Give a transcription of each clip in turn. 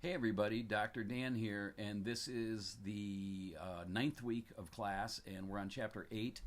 Hey everybody, Dr. Dan here, and this is the ninth week of class, and we're on chapter 8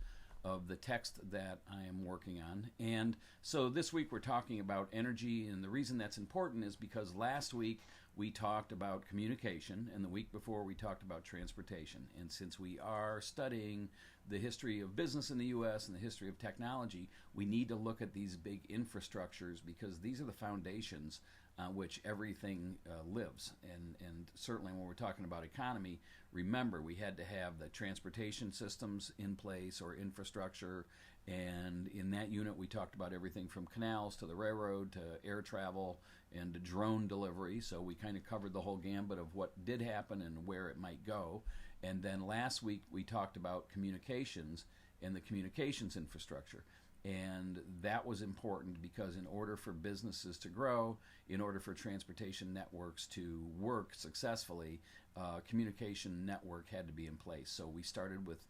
of the text that I am working on. And so this week we're talking about energy, and the reason that's important is because last week we talked about communication, and the week before we talked about transportation. And since we are studying the history of business in the U.S. and the history of technology, we need to look at these big infrastructures because these are the foundations on which everything lives. And certainly when we're talking about economy, remember we had to have the transportation systems in place or infrastructure. And in that unit we talked about everything from canals to the railroad to air travel and to drone delivery. So we kind of covered the whole gambit of what did happen and where it might go. And then last week we talked about communications and the communications infrastructure. And that was important because in order for businesses to grow, in order for transportation networks to work successfully, communication network had to be in place. So we started with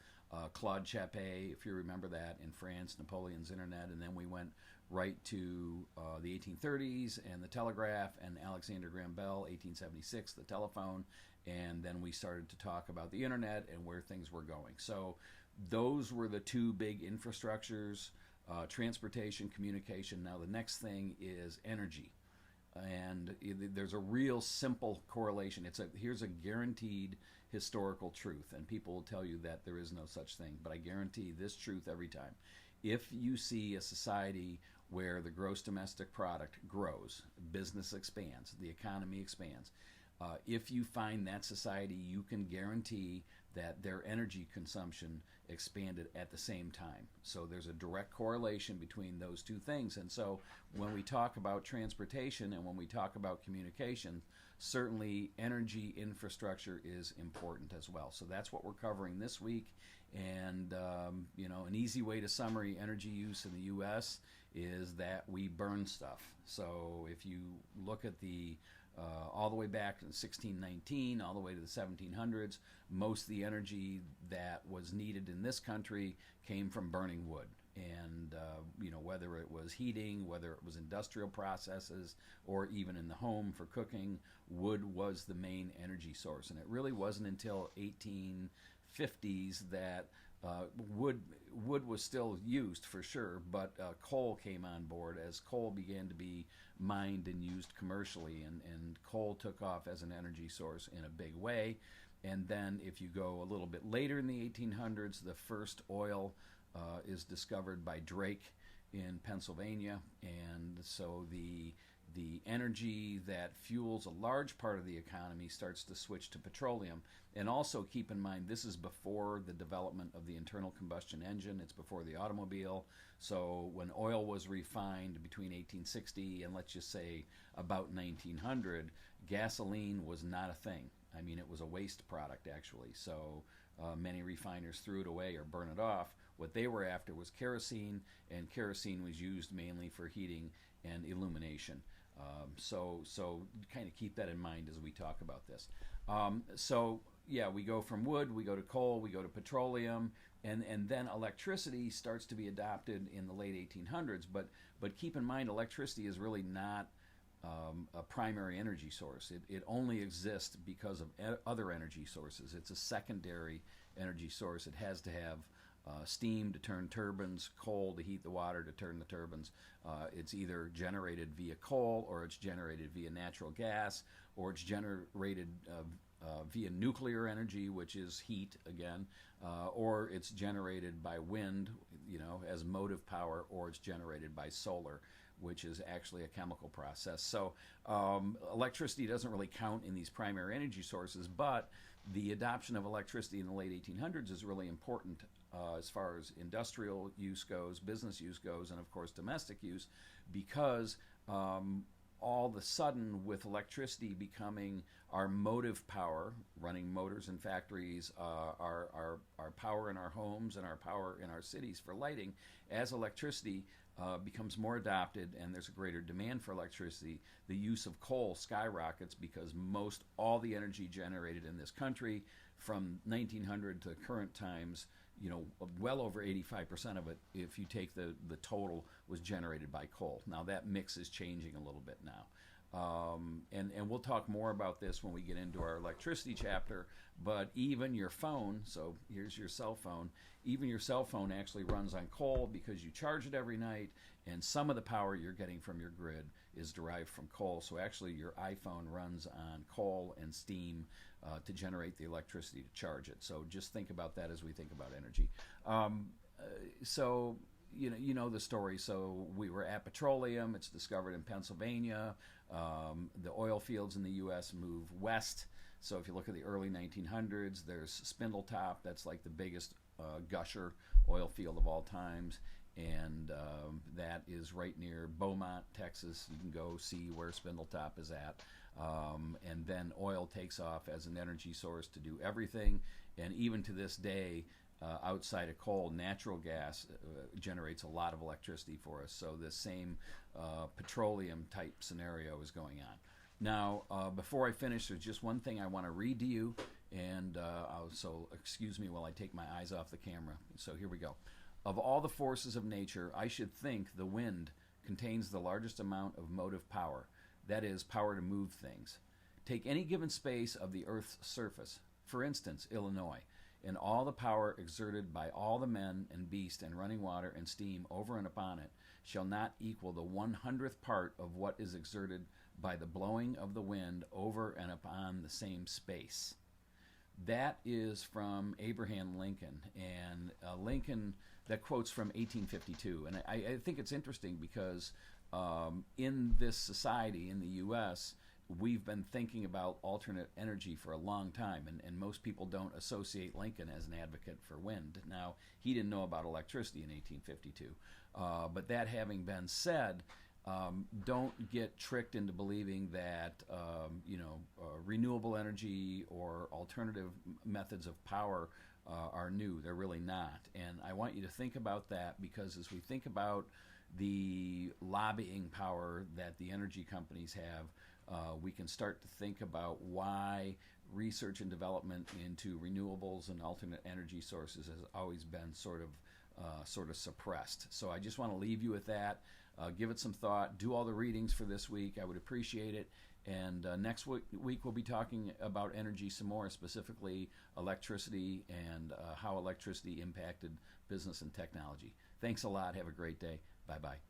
Claude Chappé, if you remember that, in France, Napoleon's internet, and then we went right to the 1830s and the telegraph, and Alexander Graham Bell, 1876, the telephone, and then we started to talk about the internet and where things were going. So those were the two big infrastructures. Transportation, communication. Now the next thing is energy, and there's a real simple correlation. Here's a guaranteed historical truth, and people will tell you that there is no such thing, but I guarantee this truth every time. If you see a society where the gross domestic product grows, business expands, the economy expands, if you find that society, you can guarantee that their energy consumption expanded at the same time. So there's a direct correlation between those two things. And so when we talk about transportation and when we talk about communication, certainly energy infrastructure is important as well. So that's what we're covering this week. And an easy way to summary energy use in the U.S. is that we burn stuff. So if you look at the all the way back in 1619, all the way to the 1700s, most of the energy that was needed in this country came from burning wood. And, whether it was heating, whether it was industrial processes, or even in the home for cooking, wood was the main energy source. And it really wasn't until 1850s that wood was still used for sure, but coal came on board as coal began to be mined and used commercially, and coal took off as an energy source in a big way. And then if you go a little bit later in the 1800s, the first oil is discovered by Drake in Pennsylvania, and so the energy that fuels a large part of the economy starts to switch to petroleum. And also keep in mind, this is before the development of the internal combustion engine. It's before the automobile. So when oil was refined between 1860 and let's just say about 1900, gasoline was not a thing. I mean, it was a waste product actually. So many refiners threw it away or burned it off. What they were after was kerosene, and kerosene was used mainly for heating and illumination. So kind of keep that in mind as we talk about this. We go from wood, we go to coal, we go to petroleum, and then electricity starts to be adopted in the late 1800s. But keep in mind, electricity is really not a primary energy source. It only exists because of other energy sources. It's a secondary energy source. It has to have steam to turn turbines, coal to heat the water to turn the turbines. It's either generated via coal, or it's generated via natural gas, or it's generated via nuclear energy, which is heat again, or it's generated by wind, as motive power, or it's generated by solar, which is actually a chemical process. So electricity doesn't really count in these primary energy sources, but the adoption of electricity in the late 1800s is really important as far as industrial use goes, business use goes, and of course domestic use, because all of a sudden, with electricity becoming our motive power, running motors in factories, our power in our homes and our power in our cities for lighting, as electricity becomes more adopted and there's a greater demand for electricity, the use of coal skyrockets because most all the energy generated in this country from 1900 to current times, well over 85% of it, if you take the total, was generated by coal. Now that mix is changing a little bit now. And we'll talk more about this when we get into our electricity chapter. But even your phone, so here's your cell phone, even your cell phone actually runs on coal because you charge it every night, and some of the power you're getting from your grid is derived from coal. So actually your iPhone runs on coal and steam to generate the electricity to charge it. So just think about that as we think about energy. So you know the story. So we were at petroleum. It's discovered in Pennsylvania. The oil fields in the U.S. move west. So if you look at the early 1900s, there's Spindletop. That's like the biggest gusher oil field of all times. And that is right near Beaumont, Texas. You can go see where Spindletop is at. And then oil takes off as an energy source to do everything. And even to this day, outside of coal, natural gas generates a lot of electricity for us. So this same petroleum type scenario is going on. Now, before I finish, there's just one thing I want to read to you, and so excuse me while I take my eyes off the camera. So here we go. Of all the forces of nature, I should think the wind contains the largest amount of motive power, that is, power to move things. Take any given space of the Earth's surface, for instance, Illinois, and all the power exerted by all the men and beasts and running water and steam over and upon it shall not equal the 100th part of what is exerted by the blowing of the wind over and upon the same space. That is from Abraham Lincoln, and Lincoln, that quote's from 1852. And I think it's interesting because in this society, in the U.S., we've been thinking about alternate energy for a long time, and most people don't associate Lincoln as an advocate for wind. Now, he didn't know about electricity in 1852. But that having been said, don't get tricked into believing that renewable energy or alternative methods of power are new. They're really not. And I want you to think about that, because as we think about the lobbying power that the energy companies have, we can start to think about why research and development into renewables and alternate energy sources has always been sort of suppressed. So I just want to leave you with that. Give it some thought. Do all the readings for this week. I would appreciate it. And next week we'll be talking about energy some more, specifically electricity and how electricity impacted business and technology. Thanks a lot. Have a great day. Bye-bye.